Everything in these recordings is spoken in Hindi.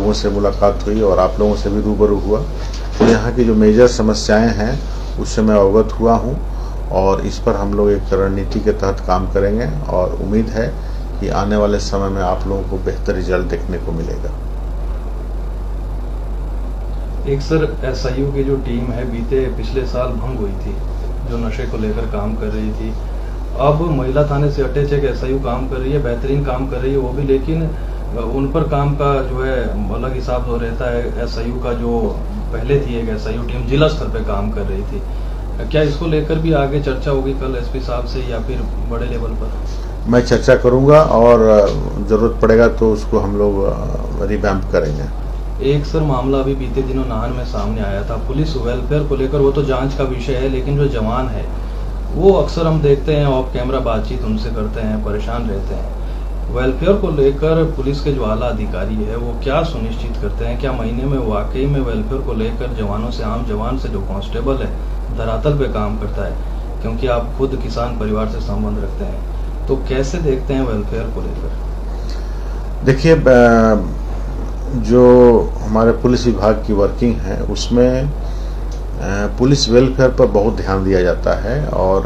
लोगों से मुलाकात हुई और आप लोगों से भी रूबरू हुआ, तो यहाँ की जो मेजर समस्याएं हैं उससे मैं अवगत हुआ हूँ और इस पर हम लोग एक रणनीति के तहत काम करेंगे और उम्मीद है कि आने वाले समय में आप लोगों को बेहतर रिजल्ट देखने को मिलेगा। एक सर, एसआईयू की जो टीम है पिछले साल भंग हुई थी, जो नशे को लेकर काम कर रही थी। अब महिला थाने से अटैच एक एसआईयू काम कर रही है, बेहतरीन काम कर रही है वो भी, लेकिन उन पर काम का जो है अलग हिसाब तो रहता है। एसआईयू का जो पहले थी एक एसआईयू टीम जिला स्तर पे काम कर रही थी, क्या इसको लेकर भी आगे चर्चा होगी कल एसपी साहब से या फिर बड़े लेवल पर? मैं चर्चा करूंगा और जरूरत पड़ेगा तो उसको हम लोग रिवैम्प करेंगे। एक सर मामला अभी बीते दिनों नाहन में सामने आया था पुलिस वेलफेयर को लेकर, वो तो जांच का विषय है, लेकिन जो जवान है वो अक्सर हम देखते हैं ऑफ कैमरा बातचीत उनसे करते हैं, परेशान रहते हैं। वेलफेयर को लेकर पुलिस के जो आला अधिकारी है वो क्या सुनिश्चित करते हैं? क्या महीने में वाकई में वेलफेयर को लेकर जवानों से, आम जवान से जो कांस्टेबल है धरातल पे काम करता है, क्योंकि आप खुद किसान परिवार से संबंध रखते हैं, तो कैसे देखते हैं वेलफेयर को लेकर? देखिए, जो हमारे पुलिस विभाग की वर्किंग है उसमें पुलिस वेलफेयर पर बहुत ध्यान दिया जाता है और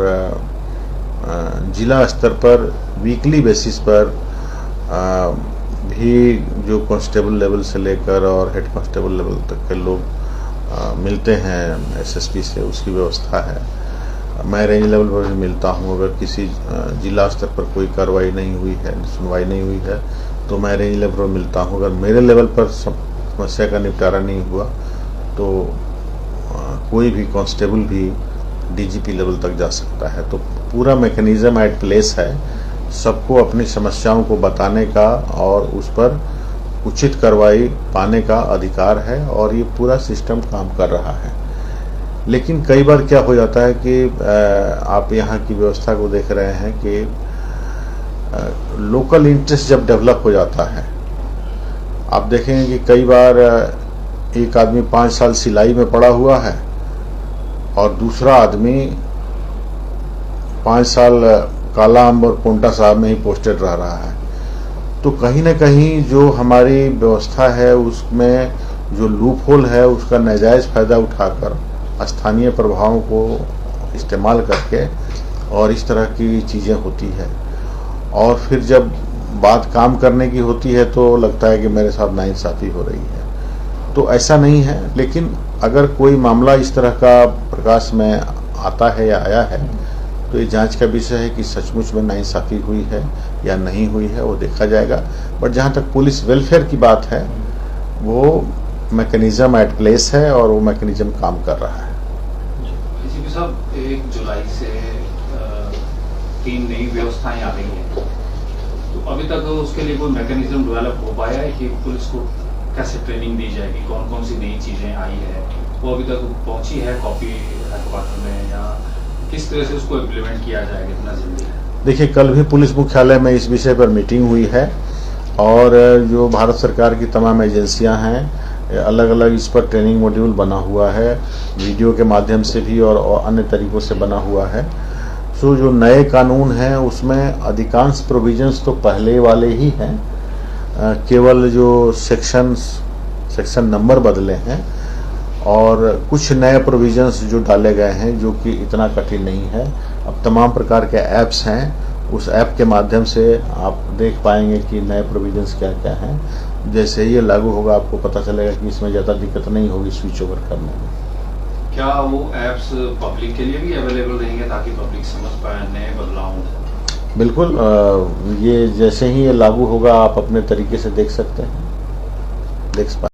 जिला स्तर पर वीकली बेसिस पर भी जो कांस्टेबल लेवल से लेकर और हेड कांस्टेबल लेवल तक के लोग मिलते हैं एसएसपी से, उसकी व्यवस्था है। मैं रेंज लेवल पर भी मिलता हूं। अगर किसी जिला स्तर पर कोई कार्रवाई नहीं हुई है, सुनवाई नहीं हुई है, तो मैं रेंज लेवल पर मिलता हूं। अगर मेरे लेवल पर समस्या का निपटारा नहीं हुआ तो कोई भी कांस्टेबल भी डीजीपी लेवल तक जा सकता है। तो पूरा मैकेनिज्म एट प्लेस है, सबको अपनी समस्याओं को बताने का और उस पर उचित कार्रवाई पाने का अधिकार है और ये पूरा सिस्टम काम कर रहा है। लेकिन कई बार क्या हो जाता है कि आप यहाँ की व्यवस्था को देख रहे हैं कि लोकल इंटरेस्ट जब डेवलप हो जाता है, आप देखेंगे कि कई बार एक आदमी 5 साल सिलाई में पड़ा हुआ है और दूसरा आदमी 5 साल काला अम्ब और पोंटा साहब में ही पोस्टेड रह रहा है। तो कहीं ना कहीं जो हमारी व्यवस्था है उसमें जो लूप होल है उसका नाजायज फायदा उठाकर स्थानीय प्रभावों को इस्तेमाल करके और इस तरह की चीजें होती है। और फिर जब बात काम करने की होती है तो लगता है कि मेरे साथ नाइंसाफी हो रही है। तो ऐसा नहीं है, लेकिन अगर कोई मामला इस तरह का प्रकाश में आता है या आया है तो ये जांच का विषय है कि सचमुच में नाइंसाफी हुई है या नहीं हुई है, वो देखा जाएगा। बट जहां तक पुलिस वेलफेयर की बात है वो मैकेनिज्म एट प्लेस है और वो मैकेनिज्म काम कर रहा है। डीजीपी साहब, 1 जुलाई से 3 नई व्यवस्थाएं आ गई हैं, तो अभी तक उसके लिए कोई मैकेनिज्म डेवलप हो पाया है कि पुलिस को कैसे ट्रेनिंग दी जाएगी, कौन कौन सी नई चीजें आई है, वो अभी तक पहुंची है कॉपी हेडक्वार्टर में, या किस तरह से उसको इम्प्लीमेंट किया जाएगा इतना जल्दी? देखिए, कल भी पुलिस मुख्यालय में इस विषय पर मीटिंग हुई है और जो भारत सरकार की तमाम एजेंसियां हैं अलग अलग इस पर ट्रेनिंग मॉड्यूल बना हुआ है, वीडियो के माध्यम से भी और अन्य तरीकों से बना हुआ है। सो जो नए कानून हैं उसमें अधिकांश प्रोविजंस तो पहले वाले ही हैं, केवल जो सेक्शन नंबर बदले हैं और कुछ नए प्रोविजंस जो डाले गए हैं जो कि इतना कठिन नहीं है। अब तमाम प्रकार के ऐप्स हैं, उस ऐप के माध्यम से आप देख पाएंगे कि नए प्रोविजंस क्या क्या हैं। जैसे ये लागू होगा आपको पता चलेगा कि इसमें ज़्यादा दिक्कत नहीं होगी स्विच ओवर करने में। क्या वो ऐप्स पब्लिक के लिए भी अवेलेबल रहेंगे ताकि पब्लिक समझ पाए नए बदलाव? बिल्कुल, ये जैसे ही ये लागू होगा आप अपने तरीके से देख सकते हैं, देख पाए।